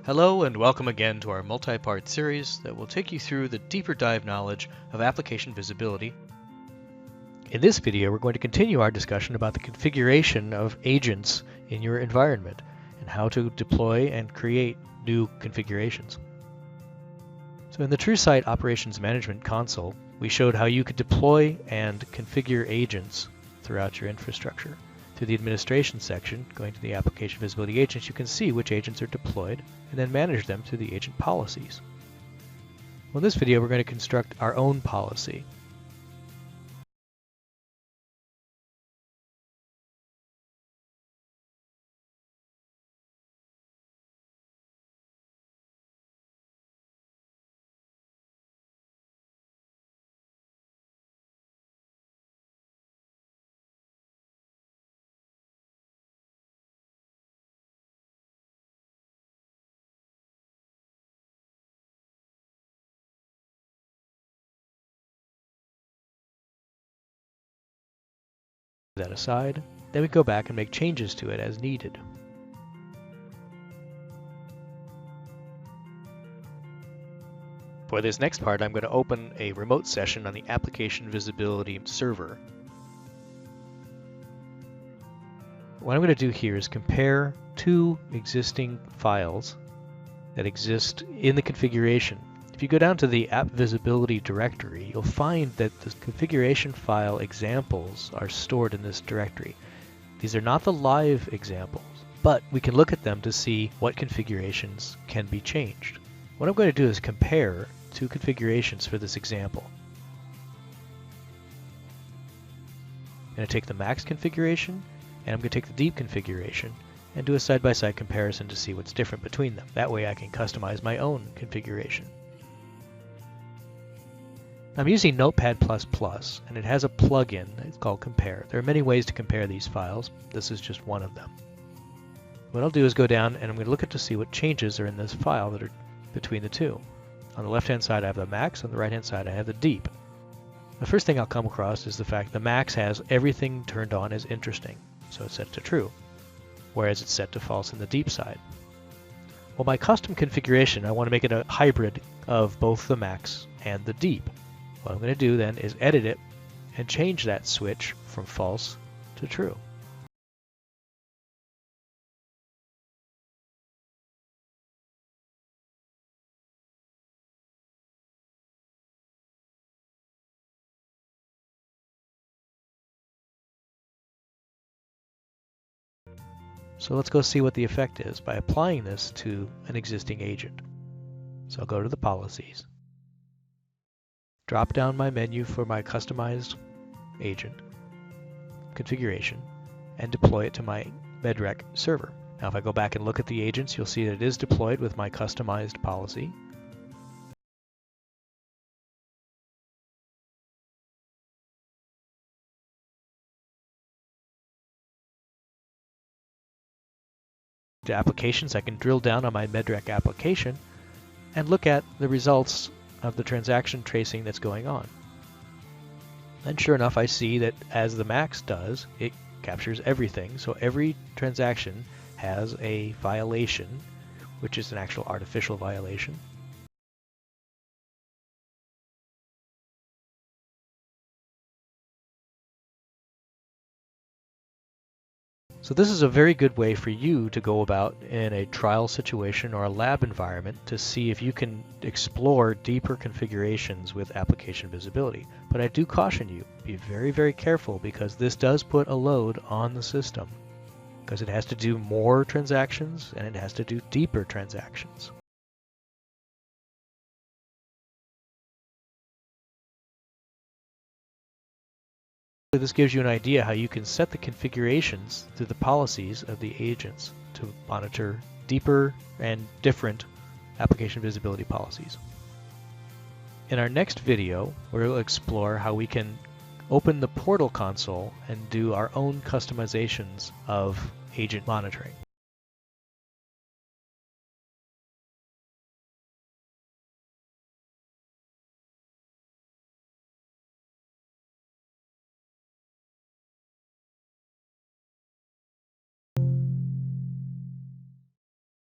Hello and welcome again to our multi-part series that will take you through the deeper dive knowledge of application visibility. In this video, we're going to continue our discussion about the configuration of agents in your environment and how to deploy and create new configurations. So in the TrueSight Operations Management console, we showed how you could deploy and configure agents throughout your infrastructure. Through the administration section, going to the application visibility agents, you can see which agents are deployed and then manage them through the agent policies. Well, in this video, we're going to construct our own policy. That aside, then we go back and make changes to it as needed. For this next part, I'm going to open a remote session on the application visibility server. What I'm going to do here is compare two existing files that exist in the configuration. If you go down to the app visibility directory, you'll find that the configuration file examples are stored in this directory. These are not the live examples, but we can look at them to see what configurations can be changed. What I'm going to do is compare two configurations for this example. I'm going to take the max configuration and I'm going to take the deep configuration and do a side-by-side comparison to see what's different between them. That way I can customize my own configuration. I'm using Notepad++, and it has a plugin. It's called Compare. There are many ways to compare these files. This is just one of them. What I'll do is go down and I'm going to look at to see what changes are in this file that are between the two. On the left-hand side I have the max, on the right-hand side I have the deep. The first thing I'll come across is the fact the max has everything turned on as interesting, so it's set to true, whereas it's set to false in the deep side. Well, my custom configuration, I want to make it a hybrid of both the max and the deep. What I'm going to do then is edit it and change that switch from false to true. So let's go see what the effect is by applying this to an existing agent. So I'll go to the policies, drop down my menu for my customized agent configuration, and deploy it to my Medrec server. Now if I go back and look at the agents, you'll see that it is deployed with my customized policy. To applications, I can drill down on my Medrec application and look at the results of the transaction tracing that's going on. And sure enough, I see that as the max does, it captures everything. So every transaction has a violation, which is an actual artificial violation. So this is a very good way for you to go about in a trial situation or a lab environment to see if you can explore deeper configurations with application visibility. But I do caution you, be very, very careful because this does put a load on the system because it has to do more transactions and it has to do deeper transactions. This gives you an idea how you can set the configurations through the policies of the agents to monitor deeper and different application visibility policies. In our next video, we'll explore how we can open the portal console and do our own customizations of agent monitoring.